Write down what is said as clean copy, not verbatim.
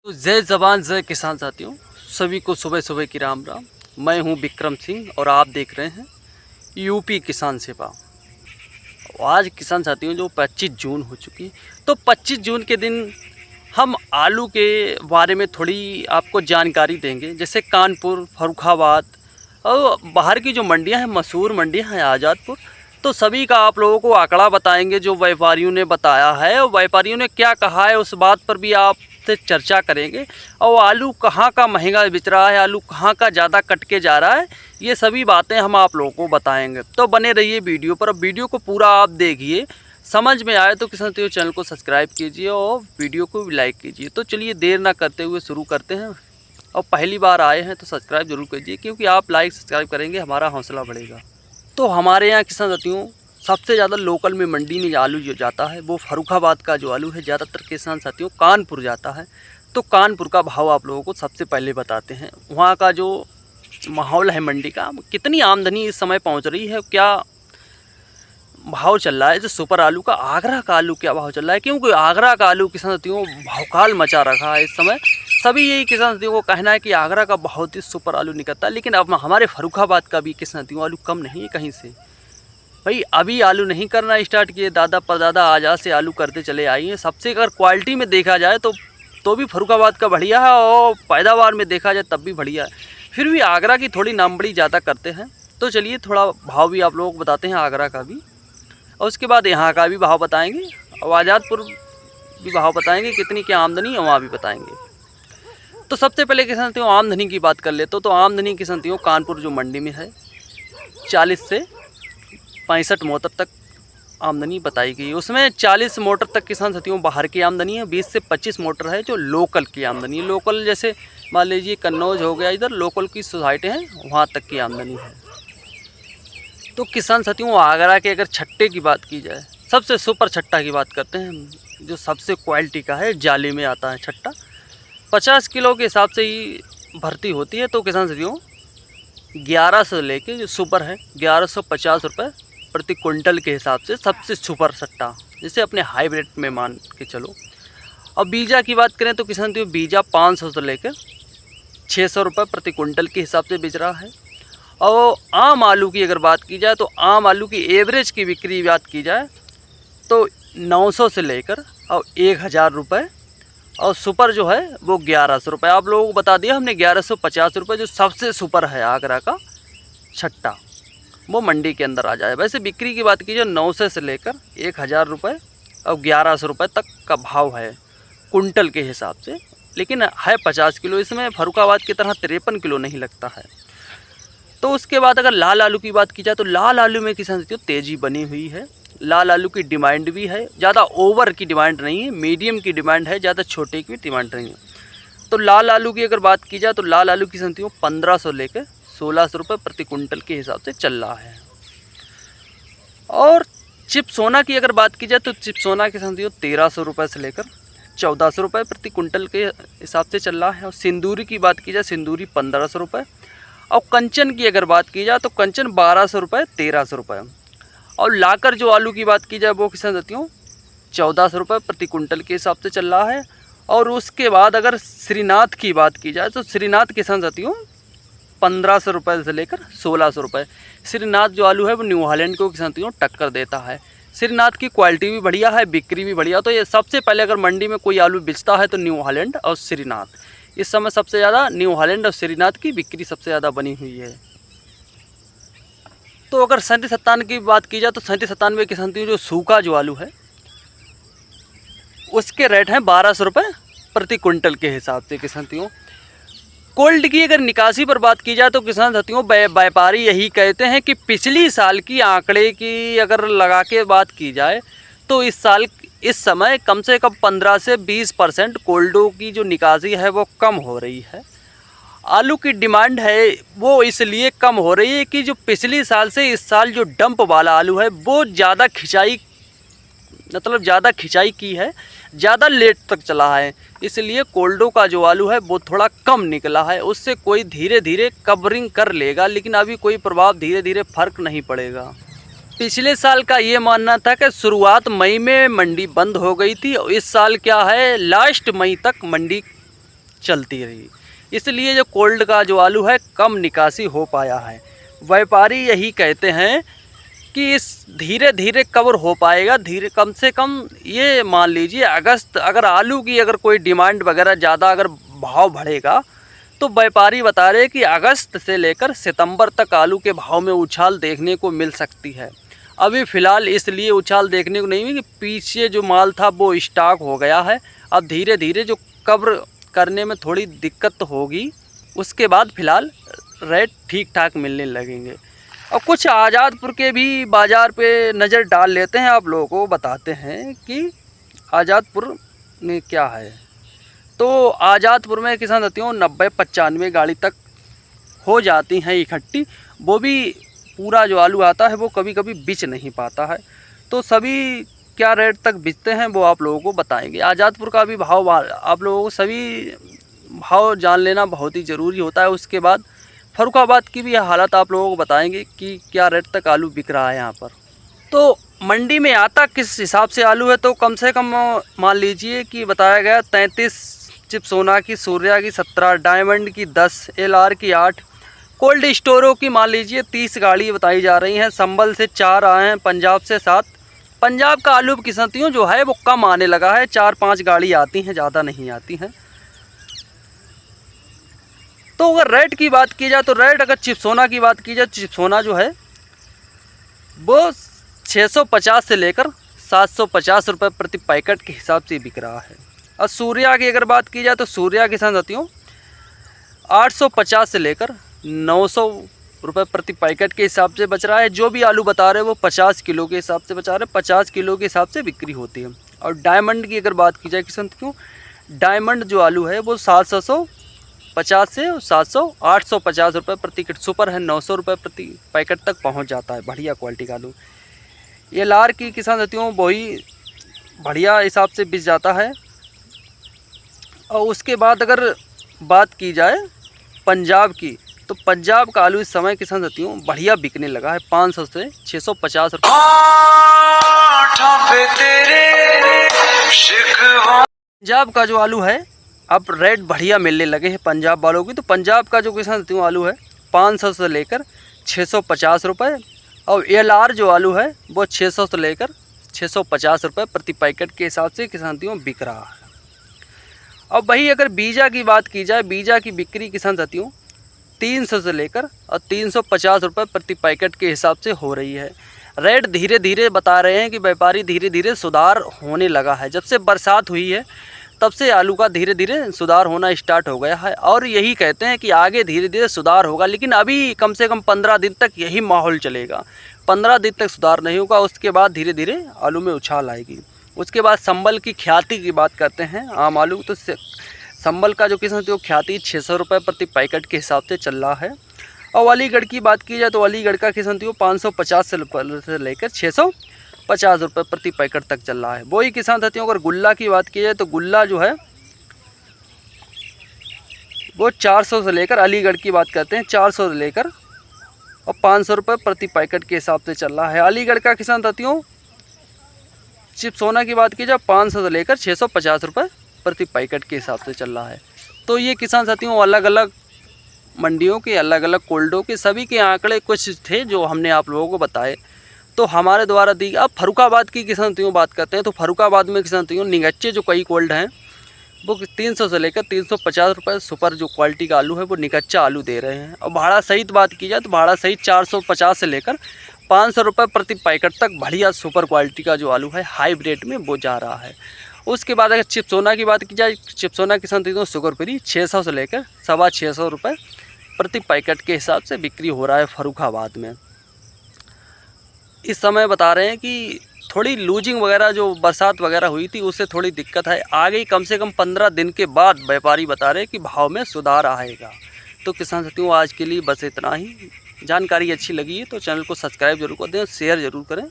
तो जय जवान जय किसान साथियों, सभी को सुबह सुबह की राम राम। मैं हूं विक्रम सिंह और आप देख रहे हैं यूपी किसान सेवा। आज किसान साथियों जो 25 जून हो चुकी है, तो 25 जून के दिन हम आलू के बारे में थोड़ी आपको जानकारी देंगे। जैसे कानपुर, फर्रुखाबाद और बाहर की जो मंडियां हैं, मशहूर मंडियां हैं आज़ादपुर, तो सभी का आप लोगों को आंकड़ा बताएंगे जो व्यापारियों ने बताया है और व्यापारियों ने क्या कहा है, उस बात पर भी आप से चर्चा करेंगे। और आलू कहाँ का महंगा बिच रहा है, आलू कहाँ का ज़्यादा कट के जा रहा है, ये सभी बातें हम आप लोगों को बताएंगे। तो बने रहिए वीडियो पर। अब वीडियो को पूरा आप देखिए, समझ में आए तो किसान साथियों चैनल को सब्सक्राइब कीजिए और वीडियो को भी लाइक कीजिए। तो चलिए देर ना करते हुए शुरू करते हैं। और पहली बार आए हैं तो सब्सक्राइब जरूर कीजिए, क्योंकि आप लाइक सब्सक्राइब करेंगे हमारा हौसला बढ़ेगा। तो हमारे यहाँ किसान साथियों सबसे ज़्यादा लोकल में मंडी में आलू जो जाता है वो फर्रुखाबाद का जो आलू है, ज़्यादातर किसान साथियों कानपुर जाता है। तो कानपुर का भाव आप लोगों को सबसे पहले बताते हैं। वहाँ का जो माहौल है मंडी का, कितनी आमदनी इस समय पहुँच रही है, क्या भाव चल रहा है। जो सुपर आलू का, आगरा का आलू क्या भाव चल रहा है, क्योंकि आगरा का आलू किसान साथियों भौकाल मचा रखा है इस समय। सभी यही किसान साथियों को कहना है कि आगरा का बहुत ही सुपर आलू निकलता है, लेकिन अब हमारे फर्रुखाबाद का भी किसान साथियों आलू कम नहीं है कहीं से। भाई अभी आलू नहीं करना स्टार्ट किए, दादा परदादा आजाद से आलू करते चले आई हैं। सबसे अगर क्वालिटी में देखा जाए तो भी फर्रुखाबाद का बढ़िया है, और पैदावार में देखा जाए तब भी बढ़िया है। फिर भी आगरा की थोड़ी नाम बड़ी ज़्यादा करते हैं। तो चलिए थोड़ा भाव भी आप लोगों को बताते हैं आगरा का भी, और उसके बाद यहाँ का भी भाव बताएंगे, और आज़ादपुर भी भाव बताएंगे, कितनी क्या आमदनी है वहाँ भी बताएंगे। तो सबसे पहले किसान साथियों आमदनी की बात कर लेते तो आमदनी किसान साथियों कानपुर जो मंडी में है 40 से 65 मोटर तक आमदनी बताई गई। उसमें 40 मोटर तक किसान साथियों बाहर की आमदनी है, 20 से 25 मोटर है जो लोकल की आमदनी है। लोकल जैसे मान लीजिए कन्नौज हो गया, इधर लोकल की सोसाइटी हैं, वहाँ तक की आमदनी है। तो किसान साथियों आगरा के अगर छट्टे की बात की जाए, सबसे सुपर छट्टा की बात करते हैं जो सबसे क्वालिटी का है, जाली में आता है छट्टा, 50 किलो के हिसाब से ही भर्ती होती है। तो किसान साथियों 1100 लेके जो सुपर है 1150 रुपये प्रति क्विंटल के हिसाब से सबसे सुपर सट्टा, जैसे अपने हाइब्रिड में मान के चलो। अब बीजा की बात करें तो किसान साथियों बीजा 500 से लेकर 600 रुपये प्रति क्विंटल के हिसाब से बेच रहा है। और आम आलू की अगर बात की जाए तो आम आलू की एवरेज की बिक्री बात की जाए तो 900 से लेकर और 1000 रुपये, और सुपर जो है वो 1100 रुपये। आप लोगों को बता दिया हमने 1150 रुपये जो सबसे सुपर है आगरा का छट्टा, वो मंडी के अंदर आ जाए। वैसे बिक्री की बात की जाए 900 से लेकर 1000 रुपये और 1100 रुपये तक का भाव है कुंटल के हिसाब से, लेकिन है 50 किलो। इसमें फर्रुखाबाद की तरह 53 किलो नहीं लगता है। तो उसके बाद अगर लाल आलू की बात की जाए तो लाल आलू में किसान साथियों तेज़ी बनी हुई है। लाल आलू की डिमांड भी है, ज़्यादा ओवर की डिमांड नहीं है, मीडियम की डिमांड है, ज़्यादा छोटे की डिमांड नहीं है। तो लाल आलू की अगर बात की जाए तो लाल आलू की साथियों 1500 लेकर 1600 रुपये प्रति क्विंटल के हिसाब से चल रहा है। और चिप सोना की अगर बात की जाए तो चिप सोना के साथियों 1300 रुपये से लेकर 1400 रुपये प्रति क्विंटल के हिसाब से चल रहा है। और सिंदूरी की बात की जाए सिंदूरी 1500 रुपये, और कंचन की अगर बात की जाए तो कंचन 1200 रुपये 1300 रुपये। और लाकर जो आलू की बात की जाए वो किसान साथियों 1400 रुपये प्रति क्विंटल के हिसाब से चल रहा है। और उसके बाद अगर श्रीनाथ की बात की जाए तो श्रीनाथ किसान साथियों 1500 रुपये से लेकर 1600 रुपये। श्रीनाथ जो आलू है वो न्यू हॉलैंड को किसान साथियों टक्कर देता है। श्रीनाथ की क्वालिटी भी बढ़िया है, बिक्री भी बढ़िया। तो ये सबसे पहले अगर मंडी में कोई आलू बेचता है तो न्यू हॉलैंड और श्रीनाथ, इस समय सबसे ज़्यादा न्यू हॉलैंड और श्रीनाथ की बिक्री सबसे ज़्यादा बनी हुई है। तो अगर 37 की बात की जाए तो 37 किसान साथियों जो सूखा जो आलू है उसके रेट हैं 1200 रुपये प्रति क्विंटल के हिसाब से किसान साथियों। कोल्ड की अगर निकासी पर बात की जाए तो किसान साथियों व्यापारी यही कहते हैं कि पिछली साल की आंकड़े की अगर लगा के बात की जाए तो इस साल इस समय कम से कम 15 से 20% कोल्डों की जो निकासी है वो कम हो रही है। आलू की डिमांड है वो इसलिए कम हो रही है कि जो पिछली साल से इस साल जो डंप वाला आलू है वो ज़्यादा खिंचाई, मतलब ज़्यादा खिंचाई की है, ज़्यादा लेट तक चला है, इसलिए कोल्डो का जो आलू है वो थोड़ा कम निकला है। उससे कोई धीरे धीरे कवरिंग कर लेगा, लेकिन अभी कोई प्रभाव धीरे धीरे फ़र्क नहीं पड़ेगा। पिछले साल का ये मानना था कि शुरुआत मई में मंडी बंद हो गई थी, और इस साल क्या है लास्ट मई तक मंडी चलती रही, इसलिए जो कोल्ड का जो आलू है कम निकासी हो पाया है। व्यापारी यही कहते हैं कि इस धीरे धीरे कवर हो पाएगा, धीरे कम से कम ये मान लीजिए अगस्त, अगर आलू की अगर कोई डिमांड वगैरह ज़्यादा अगर भाव बढ़ेगा तो व्यापारी बता रहे हैं कि अगस्त से लेकर सितंबर तक आलू के भाव में उछाल देखने को मिल सकती है। अभी फ़िलहाल इसलिए उछाल देखने को नहीं मिली कि पीछे जो माल था वो स्टॉक हो गया है। अब धीरे धीरे जो कवर करने में थोड़ी दिक्कत होगी, उसके बाद फ़िलहाल रेट ठीक ठाक मिलने लगेंगे। और कुछ आज़ादपुर के भी बाज़ार पे नज़र डाल लेते हैं, आप लोगों को बताते हैं कि आज़ादपुर में क्या है। तो आज़ादपुर में किसान साथियों 90-95 गाड़ी तक हो जाती हैं इकट्ठी। वो भी पूरा जो आलू आता है वो कभी कभी बिच नहीं पाता है, तो सभी क्या रेट तक बिचते हैं वो आप लोगों को बताएंगे। आज़ादपुर का भी भाव आप लोगों को सभी भाव जान लेना बहुत ही ज़रूरी होता है। उसके बाद फर्रुखाबाद की भी हालत आप लोगों को बताएंगे कि क्या रेट तक आलू बिक रहा है यहाँ पर। तो मंडी में आता किस हिसाब से आलू है, तो कम से कम मान लीजिए कि बताया गया 33 चिप्सोना की, सूर्या की 17, डायमंड की 10, LR की 8, कोल्ड स्टोरों की मान लीजिए 30 गाड़ी बताई जा रही हैं। संभल से 4 आए हैं, पंजाब से 7। पंजाब का आलू की संतियों जो है वो कम आने लगा है, 4-5 गाड़ी आती हैं, ज़्यादा नहीं आती हैं। तो अगर रेट की बात की जाए तो रेट, अगर चिप्सोना की बात की जाए तो चिप्सोना जो है वो 650 से लेकर 750 रुपये प्रति पैकेट के हिसाब से बिक रहा है। और सूर्या की अगर बात की जाए तो सूर्या के साथियों 850 से लेकर 900 रुपये प्रति पैकेट के हिसाब से बच रहा है। जो भी आलू बता रहे हैं वो 50 किलो के हिसाब से बचा रहे हैं, 50 किलो के हिसाब से बिक्री होती है। और डायमंड की अगर बात की जाए किसान साथियों, डायमंड जो आलू है वो 750 से 700 850 रुपये प्रति किट, सुपर है 900 रुपये प्रति पैकेट तक पहुंच जाता है, बढ़िया क्वालिटी का आलू। LR की किसान साथियों वही बढ़िया हिसाब से बिक जाता है। और उसके बाद अगर बात की जाए पंजाब की, तो पंजाब का आलू इस समय किसान साथियों बढ़िया बिकने लगा है, 500 से 650 रुपये। पंजाब का जो आलू है अब रेट बढ़िया मिलने लगे हैं पंजाब वालों की। तो पंजाब का जो किसान साथियों आलू है 500 से लेकर 650 रुपये, और LR जो आलू है वो 600 से लेकर 650 रुपये प्रति पैकेट के हिसाब से किसान साथियों बिक रहा है। अब वही अगर बीजा की बात की जाए, बीजा की बिक्री किसान साथियों 300 से लेकर और 350 रुपये प्रति पैकेट के हिसाब से हो रही है। रेट धीरे धीरे बता रहे हैं कि व्यापारी धीरे धीरे सुधार होने लगा है। जब से बरसात हुई है तब से आलू का धीरे धीरे सुधार होना स्टार्ट हो गया है, और यही कहते हैं कि आगे धीरे धीरे सुधार होगा। लेकिन अभी कम से कम 15 दिन तक यही माहौल चलेगा, 15 दिन तक सुधार नहीं होगा, उसके बाद धीरे धीरे आलू में उछाल आएगी। उसके बाद संबल की ख्याति की बात करते हैं, आम आलू, तो संबल का जो किसान वो ख्याति 600 रुपये प्रति पैकेट के हिसाब से चल रहा है। और अलीगढ़ की बात की जाए तो अलीगढ़ का किसान 550 से लेकर 650 रुपये प्रति पैकेट तक चल रहा है। वही किसान साथियों अगर गुल्ला की बात की जाए तो गुल्ला जो है वो 400 से लेकर, अलीगढ़ की बात करते हैं 400 से लेकर और 500 रुपये प्रति पैकेट के हिसाब से चल रहा है। अलीगढ़ का किसान साथियों चिप्सोना की बात की जाए 500 से लेकर 650 रुपये प्रति पैकेट के हिसाब से चल रहा है। तो ये किसान साथियों अलग अलग मंडियों के, अलग अलग कोल्डों के सभी के आंकड़े कुछ थे जो हमने आप लोगों को बताए, तो हमारे द्वारा दी। अब फर्रुखाबाद की किसान साथियों बात करते हैं तो फर्रुखाबाद में किसान साथियों निगच्चे जो कई कोल्ड हैं वो 300 से लेकर 350 रुपये सुपर जो क्वालिटी का आलू है वो निकच्चा आलू दे रहे हैं। और भाड़ा सहित बात की जाए तो भाड़ा सहित 450 से लेकर 500 रुपये प्रति पैकेट तक बढ़िया सुपर क्वालिटी का जो आलू है हाइब्रिड में वो जा रहा है। उसके बाद अगर चिप्सोना की बात की जाए, चिप्सोना किसान साथियों शुगर फ्री 600 से लेकर 625 रुपये प्रति पैकेट के हिसाब से बिक्री हो रहा है फर्रुखाबाद में। इस समय बता रहे हैं कि थोड़ी लूजिंग वगैरह जो बरसात वगैरह हुई थी उससे थोड़ी दिक्कत है, आगे कम से कम 15 दिन के बाद व्यापारी बता रहे हैं कि भाव में सुधार आएगा। तो किसान साथियों आज के लिए बस इतना ही। जानकारी अच्छी लगी है तो चैनल को सब्सक्राइब जरूर कर दें, शेयर ज़रूर करें।